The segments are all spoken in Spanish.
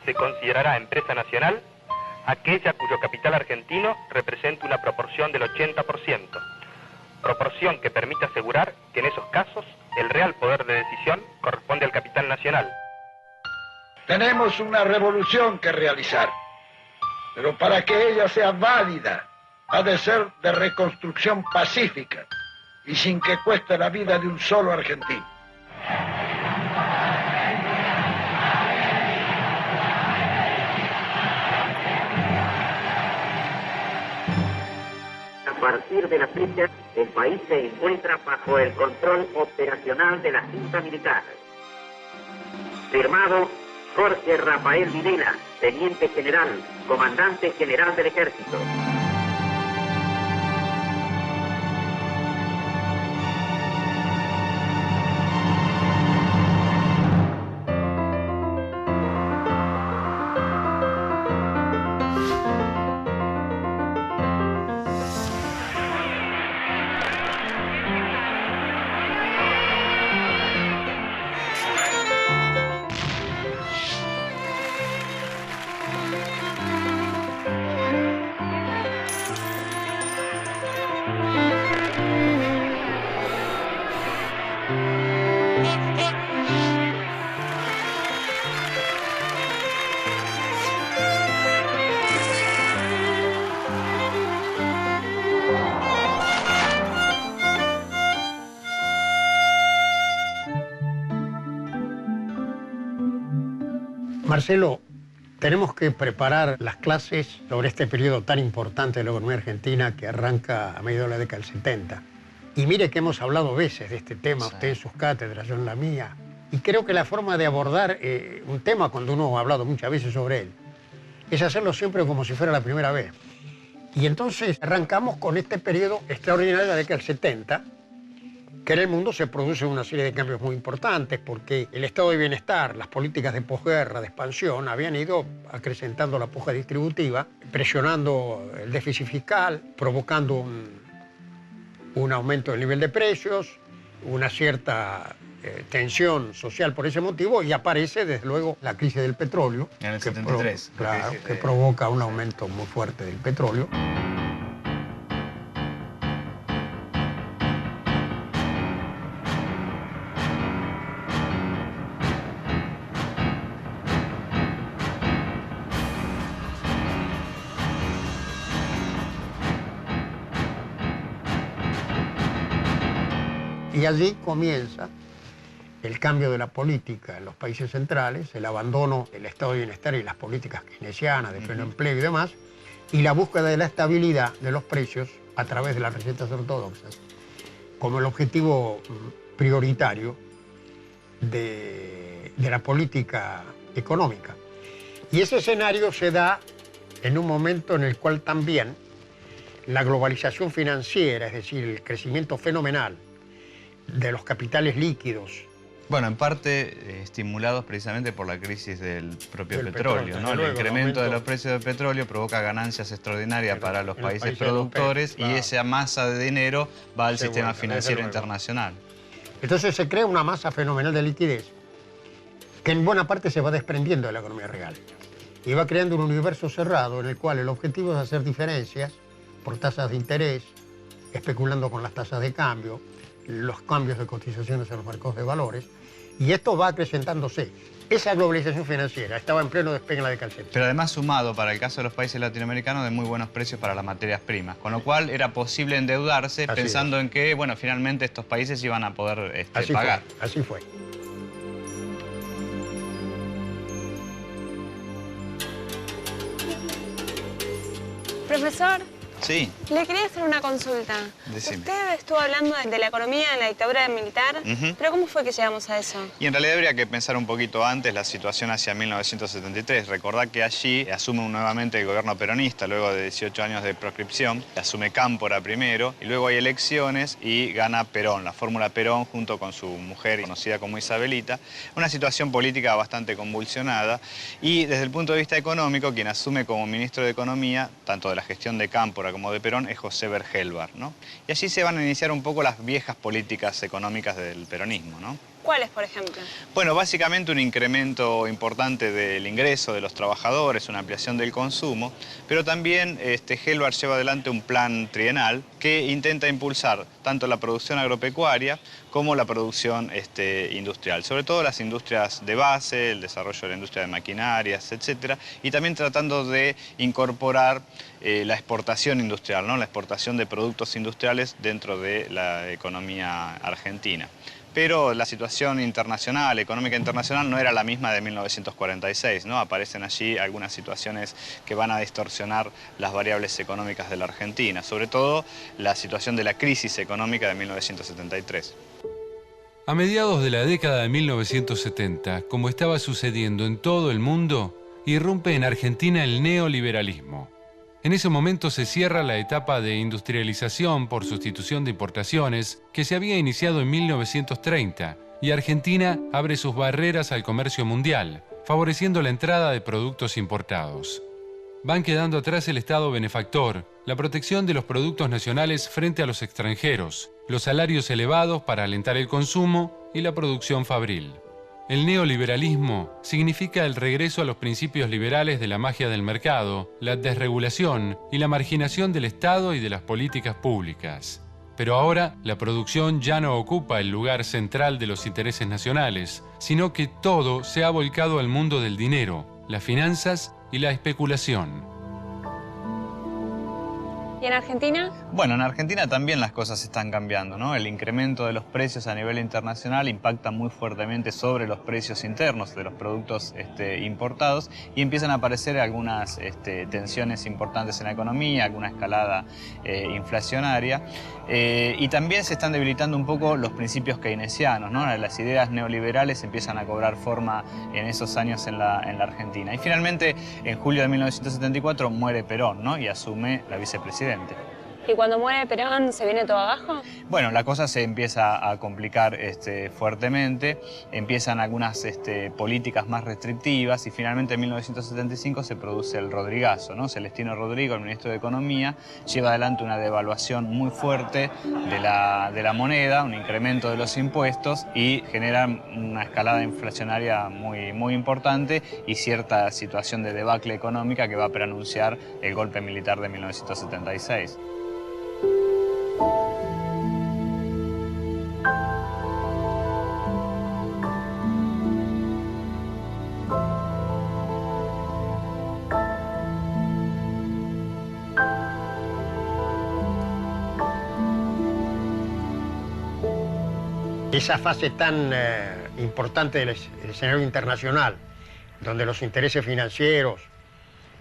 se considerará empresa nacional aquella cuyo capital argentino represente una proporción del 80%, proporción que permite asegurar que en esos casos el real poder de decisión corresponde al capital nacional. Tenemos una revolución que realizar, pero para que ella sea válida, ha de ser de reconstrucción pacífica y sin que cueste la vida de un solo argentino. A partir de la fecha, el país se encuentra bajo el control operacional de la Junta Militar. Firmado Jorge Rafael Videla, Teniente General, Comandante General del Ejército. Marcelo, tenemos que preparar las clases sobre este periodo tan importante de la economía argentina que arranca a mediados de la década del 70. Y mire que hemos hablado veces de este tema, usted en sus cátedras, yo en la mía. Y creo que la forma de abordar un tema, cuando uno ha hablado muchas veces sobre él, es hacerlo siempre como si fuera la primera vez. Y entonces arrancamos con este periodo extraordinario de la década del 70, que en el mundo se produce una serie de cambios muy importantes porque el estado de bienestar, las políticas de posguerra, de expansión, habían ido acrecentando la puja distributiva, presionando el déficit fiscal, provocando un aumento del nivel de precios, una cierta tensión social por ese motivo, y aparece desde luego la crisis del petróleo. En el 73. Claro, que provoca un aumento muy fuerte del petróleo. Y allí comienza el cambio de la política en los países centrales, el abandono del estado de bienestar y las políticas keynesianas de pleno empleo y demás, y la búsqueda de la estabilidad de los precios a través de las recetas ortodoxas, como el objetivo prioritario de la política económica. Y ese escenario se da en un momento en el cual también la globalización financiera, es decir, el crecimiento fenomenal de los capitales líquidos. Bueno, en parte estimulados precisamente por la crisis del propio petróleo, ¿no? El incremento de los precios del petróleo provoca ganancias extraordinarias para los países productores y esa masa de dinero va al sistema financiero internacional. Entonces se crea una masa fenomenal de liquidez que en buena parte se va desprendiendo de la economía real y va creando un universo cerrado en el cual el objetivo es hacer diferencias por tasas de interés, especulando con las tasas de cambio, los cambios de cotizaciones en los mercados de valores, y esto va acrecentándose. Esa globalización financiera estaba en pleno despegue en la década del 70. Pero además sumado, para el caso de los países latinoamericanos, de muy buenos precios para las materias primas, con lo cual era posible endeudarse pensando en que, bueno, finalmente estos países iban a poder pagar. Así fue. Profesor, Sí. le quería hacer una consulta. Decime. Usted estuvo hablando de la economía en la dictadura militar, pero ¿cómo fue que llegamos a eso? Y en realidad habría que pensar un poquito antes la situación hacia 1973. Recordad que allí asume nuevamente el gobierno peronista, luego de 18 años de proscripción. Asume Cámpora primero, y luego hay elecciones y gana Perón, la fórmula Perón, junto con su mujer, conocida como Isabelita. Una situación política bastante convulsionada. Y desde el punto de vista económico, quien asume como ministro de Economía, tanto de la gestión de Cámpora como de Perón, es José Bergelbar, ¿no? Y allí se van a iniciar un poco las viejas políticas económicas del peronismo, ¿no? ¿Cuáles, por ejemplo? Bueno, básicamente un incremento importante del ingreso de los trabajadores, una ampliación del consumo, pero también Gelbart lleva adelante un plan trienal que intenta impulsar tanto la producción agropecuaria como la producción industrial, sobre todo las industrias de base, el desarrollo de la industria de maquinarias, etcétera, y también tratando de incorporar la exportación industrial, ¿no? La exportación de productos industriales dentro de la economía argentina. Pero la situación internacional, económica internacional, no era la misma de 1946, ¿no? Aparecen allí algunas situaciones que van a distorsionar las variables económicas de la Argentina, sobre todo la situación de la crisis económica de 1973. A mediados de la década de 1970, como estaba sucediendo en todo el mundo, irrumpe en Argentina el neoliberalismo. En ese momento se cierra la etapa de industrialización por sustitución de importaciones que se había iniciado en 1930 y Argentina abre sus barreras al comercio mundial, favoreciendo la entrada de productos importados. Van quedando atrás el Estado benefactor, la protección de los productos nacionales frente a los extranjeros, los salarios elevados para alentar el consumo y la producción fabril. El neoliberalismo significa el regreso a los principios liberales de la magia del mercado, la desregulación y la marginación del Estado y de las políticas públicas. Pero ahora la producción ya no ocupa el lugar central de los intereses nacionales, sino que todo se ha volcado al mundo del dinero, las finanzas y la especulación. ¿Y en Argentina? Bueno, en Argentina también las cosas están cambiando, ¿no? El incremento de los precios a nivel internacional impacta muy fuertemente sobre los precios internos de los productos importados y empiezan a aparecer algunas tensiones importantes en la economía, alguna escalada inflacionaria y también se están debilitando un poco los principios keynesianos, ¿no? Las ideas neoliberales empiezan a cobrar forma en esos años en la Argentina. Y finalmente, en julio de 1974 muere Perón, ¿no? Y asume la vicepresidenta. ¿Y cuando muere Perón se viene todo abajo? Bueno, la cosa se empieza a complicar fuertemente, empiezan algunas políticas más restrictivas y finalmente en 1975 se produce el Rodrigazo, ¿no? Celestino Rodrigo, el ministro de Economía, lleva adelante una devaluación muy fuerte de la moneda, un incremento de los impuestos y genera una escalada inflacionaria muy importante y cierta situación de debacle económica que va a preanunciar el golpe militar de 1976. Esa fase tan importante del escenario internacional, donde los intereses financieros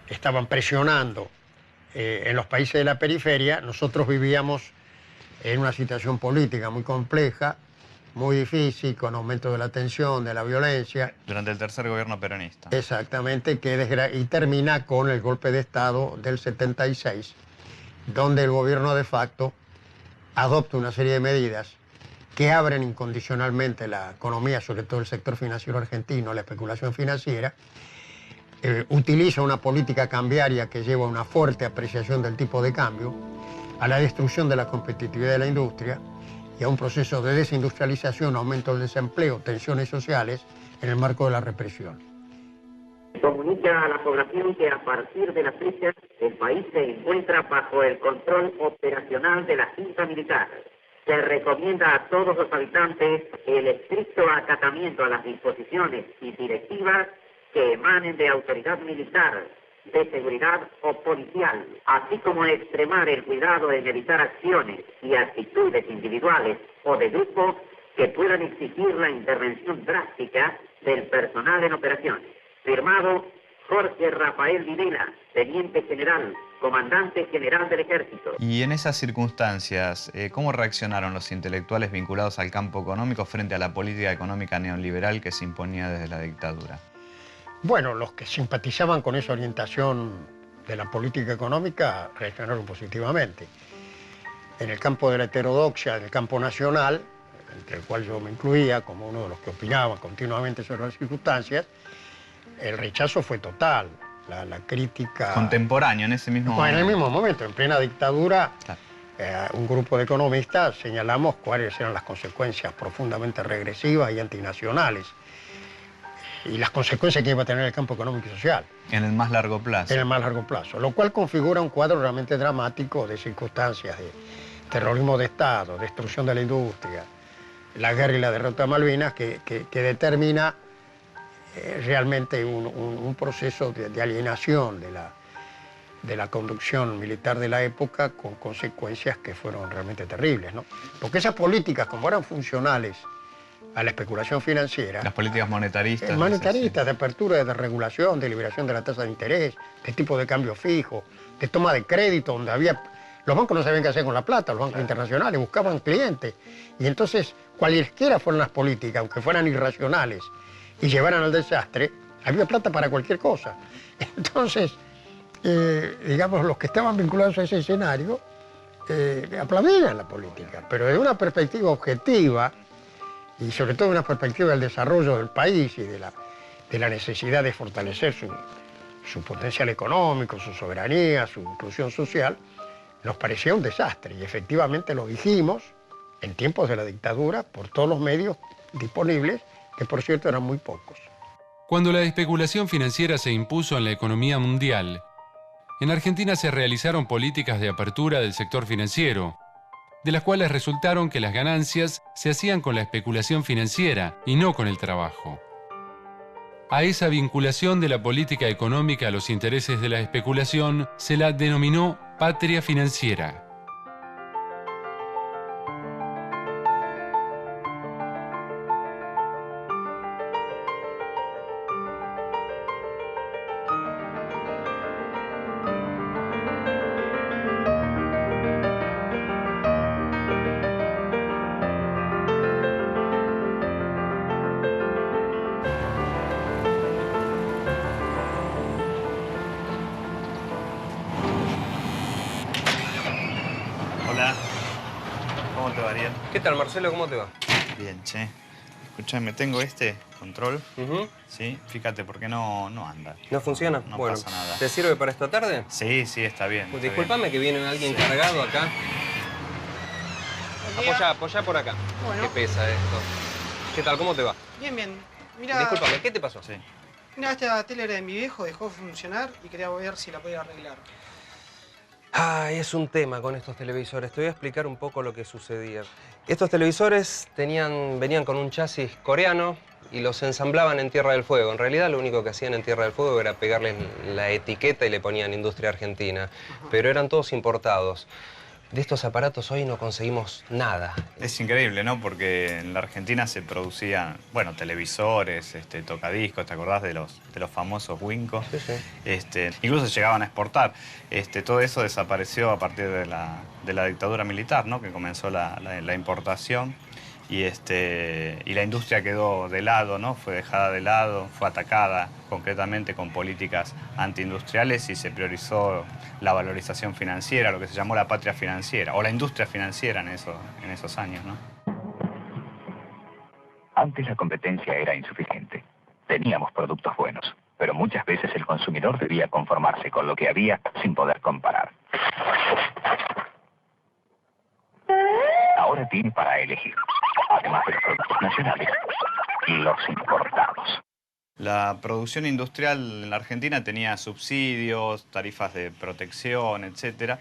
estaban presionando en los países de la periferia, nosotros vivíamos en una situación política muy compleja, muy difícil, con aumento de la tensión, de la violencia. Durante el tercer gobierno peronista. Exactamente, y termina con el golpe de Estado del 76, donde el gobierno de facto adopta una serie de medidas que abren incondicionalmente la economía, sobre todo el sector financiero argentino, la especulación financiera, utiliza una política cambiaria que lleva a una fuerte apreciación del tipo de cambio, a la destrucción de la competitividad de la industria y a un proceso de desindustrialización, aumento del desempleo, tensiones sociales en el marco de la represión. Comunica a la población que a partir de la fecha el país se encuentra bajo el control operacional de la Junta Militar. Se recomienda a todos los habitantes el estricto acatamiento a las disposiciones y directivas que emanen de autoridad militar, de seguridad o policial, así como extremar el cuidado en evitar acciones y actitudes individuales o de grupo que puedan exigir la intervención drástica del personal en operaciones. Firmado Jorge Rafael Videla, Teniente General, Comandante General del Ejército. Y en esas circunstancias, ¿cómo reaccionaron los intelectuales vinculados al campo económico frente a la política económica neoliberal que se imponía desde la dictadura? Bueno, los que simpatizaban con esa orientación de la política económica reaccionaron positivamente. En el campo de la heterodoxia, en el campo nacional, entre el cual yo me incluía como uno de los que opinaba continuamente sobre las circunstancias, el rechazo fue total, la crítica... Contemporáneo, en ese mismo momento. En el mismo momento, en plena dictadura, claro. un grupo de economistas señalamos cuáles eran las consecuencias profundamente regresivas y antinacionales y las consecuencias que iba a tener el campo económico y social. En el más largo plazo. En el más largo plazo, lo cual configura un cuadro realmente dramático de circunstancias de terrorismo de Estado, destrucción de la industria, la guerra y la derrota de Malvinas, que determina realmente un proceso de alienación de la conducción militar de la época, con consecuencias que fueron realmente terribles, ¿no? Porque esas políticas, como eran funcionales a la especulación financiera... Las políticas monetaristas. Monetaristas, de apertura, de desregulación, de liberación de la tasa de interés, de tipo de cambio fijo, de toma de crédito, donde había... Los bancos no sabían qué hacer con la plata, los bancos internacionales buscaban clientes. Y entonces, cualquiera fueran las políticas, aunque fueran irracionales y llevaran al desastre, había plata para cualquier cosa. Entonces, digamos, los que estaban vinculados a ese escenario aplaudían la política, pero desde una perspectiva objetiva y sobre todo de una perspectiva del desarrollo del país y de la necesidad de fortalecer su potencial económico, su soberanía, su inclusión social, nos parecía un desastre. Y efectivamente lo dijimos en tiempos de la dictadura por todos los medios disponibles, que por cierto eran muy pocos. Cuando la especulación financiera se impuso en la economía mundial, en Argentina se realizaron políticas de apertura del sector financiero, de las cuales resultaron que las ganancias se hacían con la especulación financiera y no con el trabajo. A esa vinculación de la política económica a los intereses de la especulación se la denominó patria financiera. Hola, ¿cómo te va, Ariel? ¿Qué tal, Marcelo? ¿Cómo te va? Bien, che. Escuchame, tengo este control, ¿sí? Fíjate, porque no anda. ¿No funciona? No bueno, pasa nada. ¿te sirve para esta tarde? Sí, está bien. Pues está discúlpame que viene alguien cargado acá. Apoyá por acá. Bueno. ¿Qué pesa esto? ¿Qué tal? ¿Cómo te va? Bien, bien. Mira, Discúlpame, ¿qué te pasó? Sí. mira, esta tele era de mi viejo, dejó de funcionar y quería ver si la podía arreglar. Ay, es un tema con estos televisores. Te voy a explicar un poco lo que sucedía. Estos televisores venían con un chasis coreano y los ensamblaban en Tierra del Fuego. En realidad, lo único que hacían en Tierra del Fuego era pegarles la etiqueta y le ponían Industria Argentina. Pero eran todos importados. De estos aparatos hoy no conseguimos nada. Es increíble, ¿no? Porque en la Argentina se producían, bueno, televisores, tocadiscos, ¿te acordás de los famosos Winco? Sí, sí. Incluso llegaban a exportar. Todo eso desapareció a partir de la dictadura militar, ¿no? Que comenzó la importación y la industria quedó de lado, ¿no? Fue dejada de lado, fue atacada concretamente con políticas antiindustriales y se priorizó la valorización financiera, lo que se llamó la patria financiera, o la industria financiera en esos años, ¿no? Antes la competencia era insuficiente. Teníamos productos buenos, pero muchas veces el consumidor debía conformarse con lo que había sin poder comparar. Ahora tiene para elegir, además de los productos nacionales, los importados. La producción industrial en la Argentina tenía subsidios, tarifas de protección, etcétera.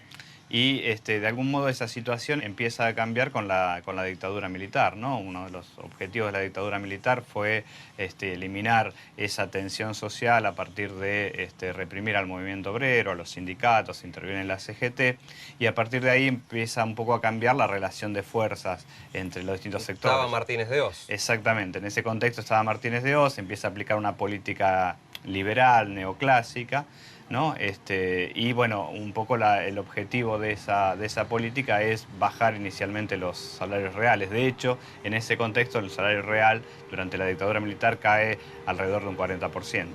Y de algún modo esa situación empieza a cambiar con la dictadura militar, ¿no? Uno de los objetivos de la dictadura militar fue eliminar esa tensión social a partir de reprimir al movimiento obrero, a los sindicatos, interviene en la CGT, y a partir de ahí empieza un poco a cambiar la relación de fuerzas entre los distintos sectores. Estaba Martínez de Hoz. Exactamente, en ese contexto estaba Martínez de Hoz, empieza a aplicar una política liberal, neoclásica, ¿no? Y bueno, un poco el objetivo de esa política es bajar inicialmente los salarios reales. De hecho, en ese contexto el salario real durante la dictadura militar cae alrededor de un 40%.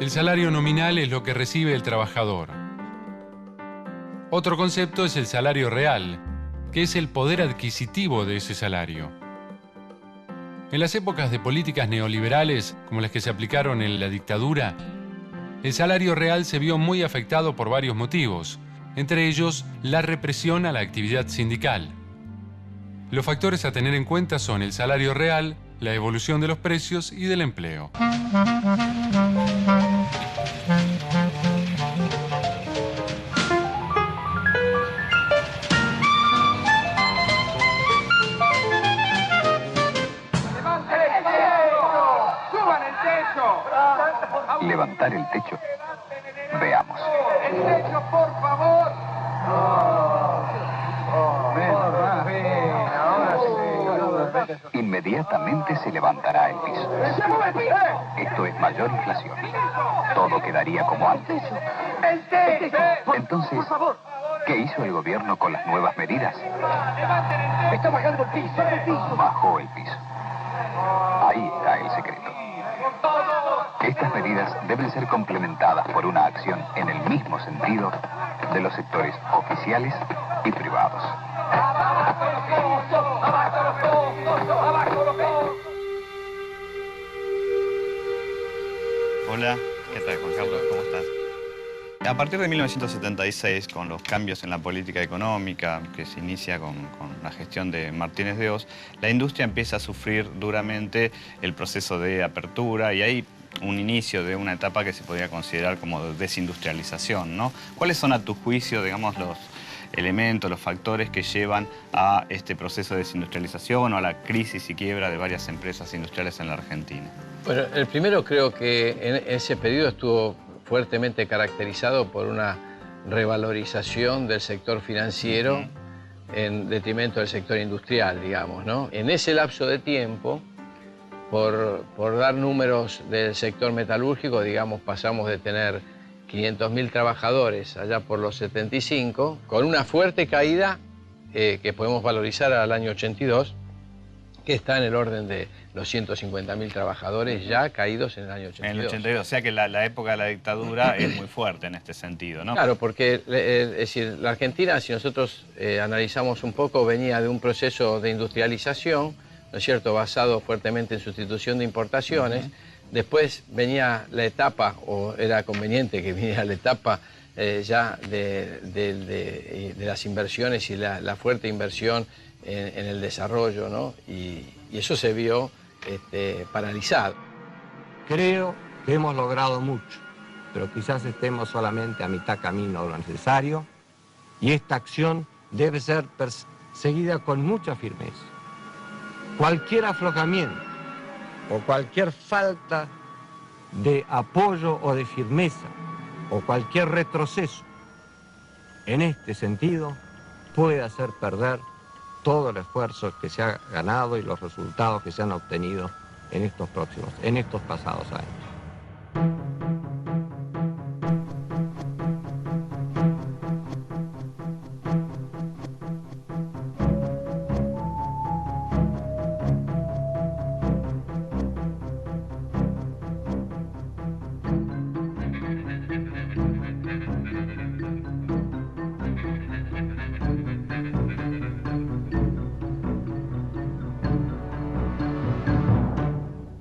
El salario nominal es lo que recibe el trabajador. Otro concepto es el salario real, que es el poder adquisitivo de ese salario. En las épocas de políticas neoliberales, como las que se aplicaron en la dictadura, el salario real se vio muy afectado por varios motivos. entre ellos la represión a la actividad sindical. Los factores a tener en cuenta son el salario real, la evolución de los precios y del empleo. Levantar el techo. Veamos. ¡El techo, por favor! Inmediatamente se levantará el piso. Esto es mayor inflación. Todo quedaría como antes. Entonces, ¿qué hizo el gobierno con las nuevas medidas? ¡Está bajando el piso! Bajó el piso. Ahí está el secreto. Estas medidas deben ser complementadas por una acción en el mismo sentido de los sectores oficiales y privados. Hola, ¿qué tal, Juan Carlos? ¿Cómo estás? A partir de 1976, con los cambios en la política económica que se inicia con la gestión de Martínez de Hoz, la industria empieza a sufrir duramente el proceso de apertura y hay un inicio de una etapa que se podría considerar como desindustrialización, ¿no? ¿Cuáles son, a tu juicio, digamos, los elementos, los factores que llevan a este proceso de desindustrialización o a la crisis y quiebra de varias empresas industriales en la Argentina? Bueno, el primero creo que en ese periodo estuvo fuertemente caracterizado por una revalorización del sector financiero en detrimento del sector industrial, digamos, ¿no? En ese lapso de tiempo, por dar números del sector metalúrgico, digamos, pasamos de tener 500.000 trabajadores allá por los 75, con una fuerte caída que podemos valorizar al año 82, que está en el orden de los 150.000 trabajadores ya caídos en el año 82. En el 82, o sea que la época de la dictadura es muy fuerte en este sentido, ¿no? Claro, porque es decir, la Argentina, si nosotros analizamos un poco, venía de un proceso de industrialización, ¿no es cierto?, basado fuertemente en sustitución de importaciones. Después venía la etapa, o era conveniente que viniera la etapa ya de las inversiones y la fuerte inversión en el desarrollo, ¿no? Y eso se vio paralizado. Creo que hemos logrado mucho, pero quizás estemos solamente a mitad camino de lo necesario y esta acción debe ser perseguida con mucha firmeza. Cualquier aflojamiento o cualquier falta de apoyo o de firmeza o cualquier retroceso en este sentido puede hacer perder todo el esfuerzo que se ha ganado y los resultados que se han obtenido en estos pasados años.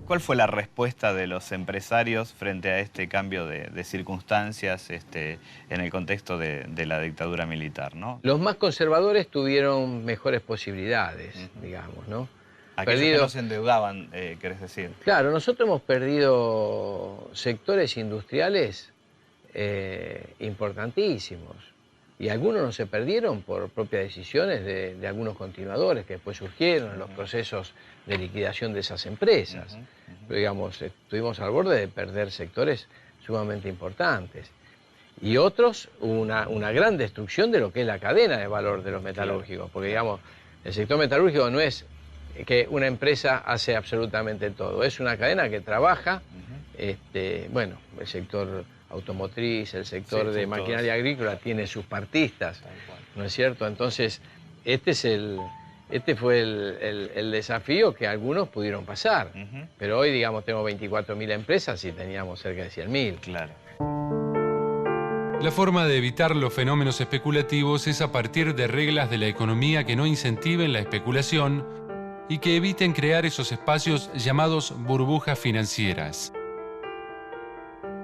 ¿Cuál fue la respuesta de los empresarios frente a este cambio de circunstancias en el contexto de la dictadura militar, ¿no? Los más conservadores tuvieron mejores posibilidades, digamos, ¿no? Aquellos que no se endeudaban, ¿querés decir? Claro, nosotros hemos perdido sectores industriales importantísimos. Y algunos no se perdieron por propias decisiones de algunos continuadores que después surgieron en los procesos de liquidación de esas empresas. Pero, digamos, estuvimos al borde de perder sectores sumamente importantes. Y otros, una gran destrucción de lo que es la cadena de valor de los metalúrgicos. Porque, digamos, el sector metalúrgico no es que una empresa hace absolutamente todo. Es una cadena que trabaja, bueno, el sector automotriz, el sector de maquinaria agrícola tiene sus partistas, ¿no es cierto? Entonces, este fue el desafío que algunos pudieron pasar. Pero hoy, digamos, tengo 24.000 empresas y teníamos cerca de 100.000. Claro. La forma de evitar los fenómenos especulativos es a partir de reglas de la economía que no incentiven la especulación y que eviten crear esos espacios llamados burbujas financieras.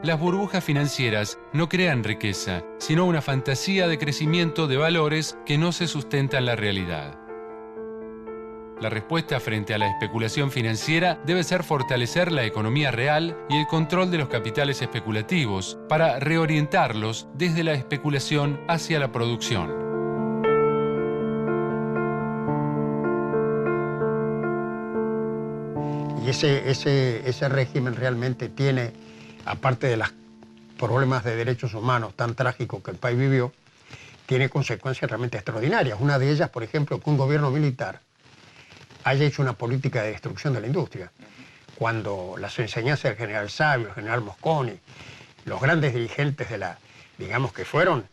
las burbujas financieras no crean riqueza, sino una fantasía de crecimiento de valores que no se sustenta en la realidad. La respuesta frente a la especulación financiera debe ser fortalecer la economía real y el control de los capitales especulativos para reorientarlos desde la especulación hacia la producción. Y ese régimen realmente tiene, aparte de los problemas de derechos humanos tan trágicos que el país vivió, tiene consecuencias realmente extraordinarias. Una de ellas, por ejemplo, que un gobierno militar haya hecho una política de destrucción de la industria. Cuando las enseñanzas del general Savio, el general Mosconi, los grandes dirigentes de digamos que fueron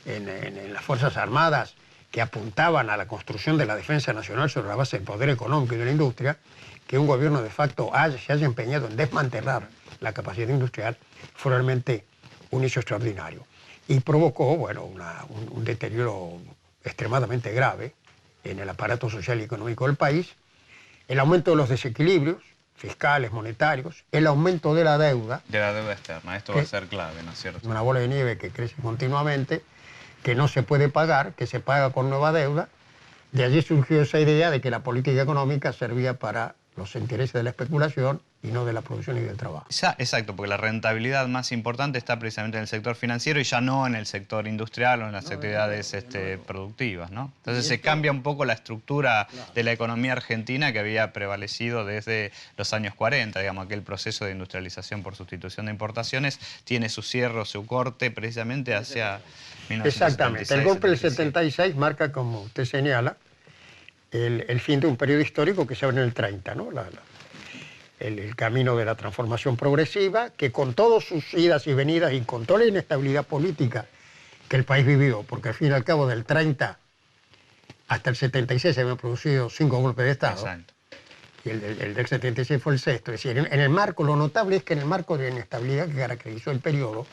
en las Fuerzas Armadas, que apuntaban a la construcción de la defensa nacional sobre la base del poder económico y de la industria, que un gobierno de facto se haya empeñado en desmantelar la capacidad industrial, fue realmente un hecho extraordinario. Y provocó, bueno, un deterioro extremadamente grave en el aparato social y económico del país, el aumento de los desequilibrios fiscales, monetarios, el aumento de la deuda. De la deuda externa, esto va a ser clave, ¿no es cierto? Una bola de nieve que crece continuamente, que no se puede pagar, que se paga con nueva deuda. De allí surgió esa idea de que la política económica servía para los intereses de la especulación y no de la producción y del trabajo. Exacto, porque la rentabilidad más importante está precisamente en el sector financiero y ya no en el sector industrial o en las actividades productivas, ¿no? Entonces se cambia un poco la estructura de la economía argentina que había prevalecido desde los años 40, digamos, aquel proceso de industrialización por sustitución de importaciones tiene su cierre o su corte precisamente hacia 1976. Exactamente, el golpe del 76 marca, como usted señala, el fin de un periodo histórico que se abre en el 30, ¿no? El camino de la transformación progresiva, que con todas sus idas y venidas y con toda la inestabilidad política que el país vivió, porque al fin y al cabo del 30 hasta el 76 se habían producido 5 golpes de Estado. Exacto. Y el del 76 fue el sexto. Es decir, en el marco, lo notable es que en el marco de la inestabilidad que caracterizó el periodo,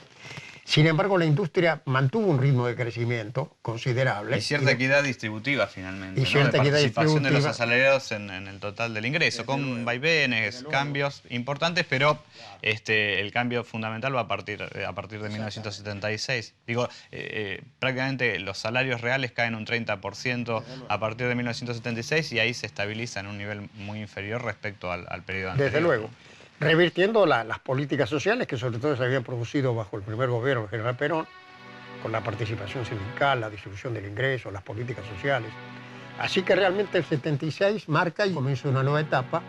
sin embargo, la industria mantuvo un ritmo de crecimiento considerable. Y cierta equidad distributiva, finalmente, y cierta ¿no? De equidad participación de los distributiva asalariados en el total del ingreso, con vaivenes, cambios importantes, pero el cambio fundamental va a partir de 1976. Digo, prácticamente los salarios reales caen un 30% a partir de 1976 y ahí se estabiliza en un nivel muy inferior respecto al periodo anterior. Desde luego. Revirtiendo las políticas sociales que sobre todo se habían producido bajo el primer gobierno del general Perón, con la participación sindical, la distribución del ingreso, las políticas sociales. Así que realmente el 76 marca y comienza una nueva etapa,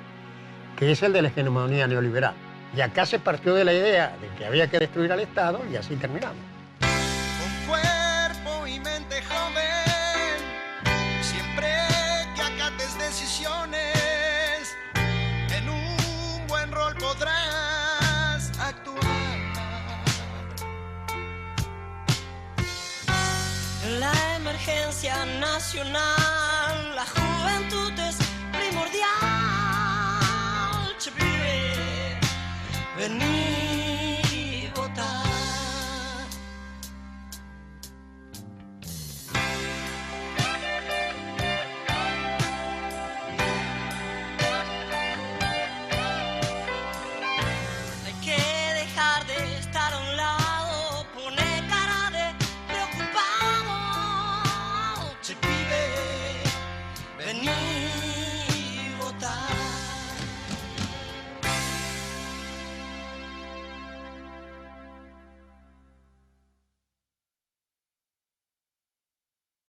que es el de la hegemonía neoliberal. Y acá se partió de la idea de que había que destruir al Estado y así terminamos. Con cuerpo y mente joven, siempre que acates decisiones, rol podrás actuar. La emergencia nacional